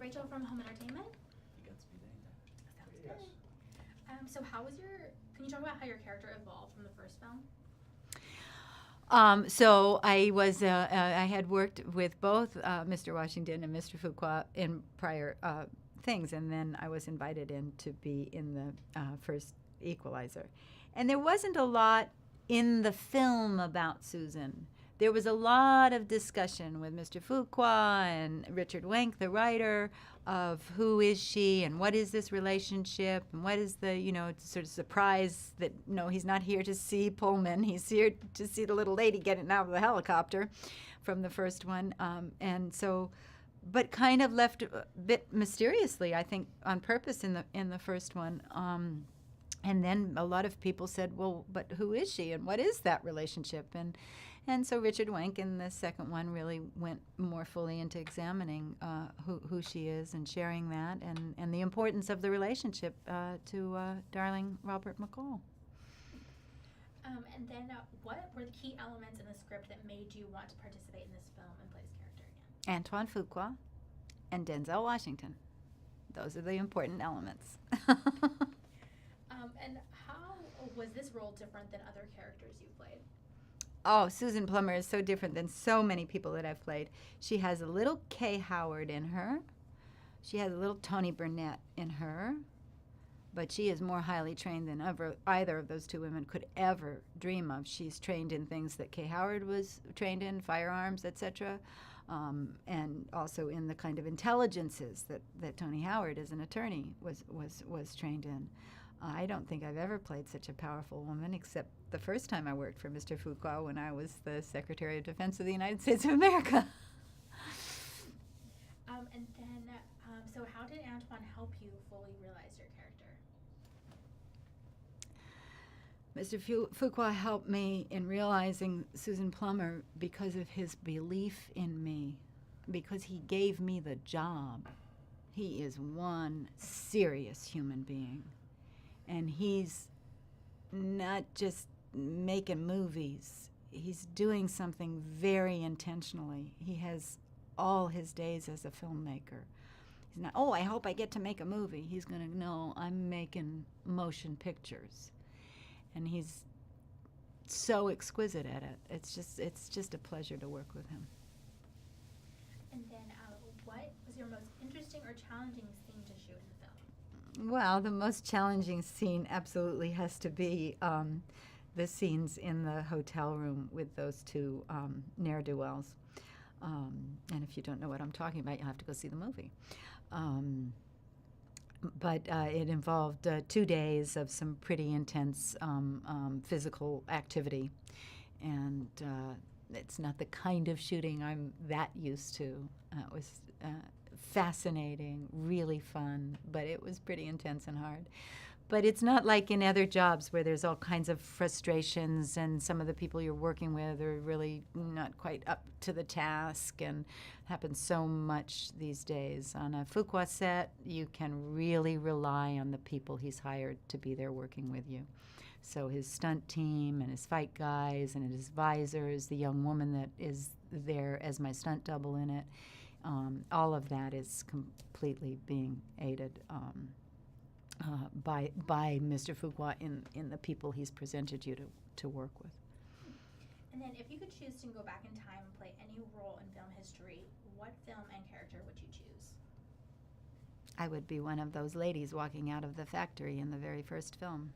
Rachel from Home Entertainment. You got to be named that. Sounds good. So can you talk about how your character evolved from the first film? So I had worked with both Mr. Washington and Mr. Fuqua in prior things, and then I was invited in to be in the first Equalizer. And there wasn't a lot in the film about Susan. There was a lot of discussion with Mr. Fuqua and Richard Wenk, the writer, of who is she and what is this relationship and what is the, sort of surprise that, no, he's not here to see Pullman. He's here to see the little lady getting out of the helicopter from the first one. But kind of left a bit mysteriously, I think, on purpose in the first one. And then a lot of people said, well, but who is she and what is that relationship? And so Richard Wenk in the second one really went more fully into examining who she is and sharing that and the importance of the relationship to darling Robert McCall. And then what were the key elements in the script that made you want to participate in this film and play this character again? Antoine Fuqua and Denzel Washington. Those are the important elements. And how was this role different than other characters you played? Oh, Susan Plummer is so different than so many people that I've played. She has a little Kay Howard in her. She has a little Tony Burnett in her. But she is more highly trained than either of those two women could ever dream of. She's trained in things that Kay Howard was trained in, firearms, etc., and also in the kind of intelligences that Tony Howard, as an attorney, was trained in. I don't think I've ever played such a powerful woman, except the first time I worked for Mr. Fuqua when I was the Secretary of Defense of the United States of America. And then, so how did Antoine help you fully realize your character? Mr. Fuqua helped me in realizing Susan Plummer because of his belief in me, because he gave me the job. He is one serious human being. And he's not just making movies. He's doing something very intentionally. He has all his days as a filmmaker. He's not, oh, I hope I get to make a movie. He's going to know I'm making motion pictures. And he's so exquisite at it. It's just a pleasure to work with him. And then what was your most interesting or challenging scene to shoot in the film? Well, the most challenging scene absolutely has to be the scenes in the hotel room with those two ne'er-do-wells. And if you don't know what I'm talking about, you'll have to go see the movie. But it involved 2 days of some pretty intense physical activity. And it's not the kind of shooting I'm that used to. It was fascinating, really fun, but it was pretty intense and hard. But it's not like in other jobs where there's all kinds of frustrations and some of the people you're working with are really not quite up to the task, and happens so much these days. On a Fuqua set, you can really rely on the people he's hired to be there working with you. So his stunt team and his fight guys and his visors, the young woman that is there as my stunt double in it, all of that is completely being aided by Mr. Fuqua in the people he's presented you to work with. And then if you could choose to go back in time and play any role in film history, what film and character would you choose? I would be one of those ladies walking out of the factory in the very first film.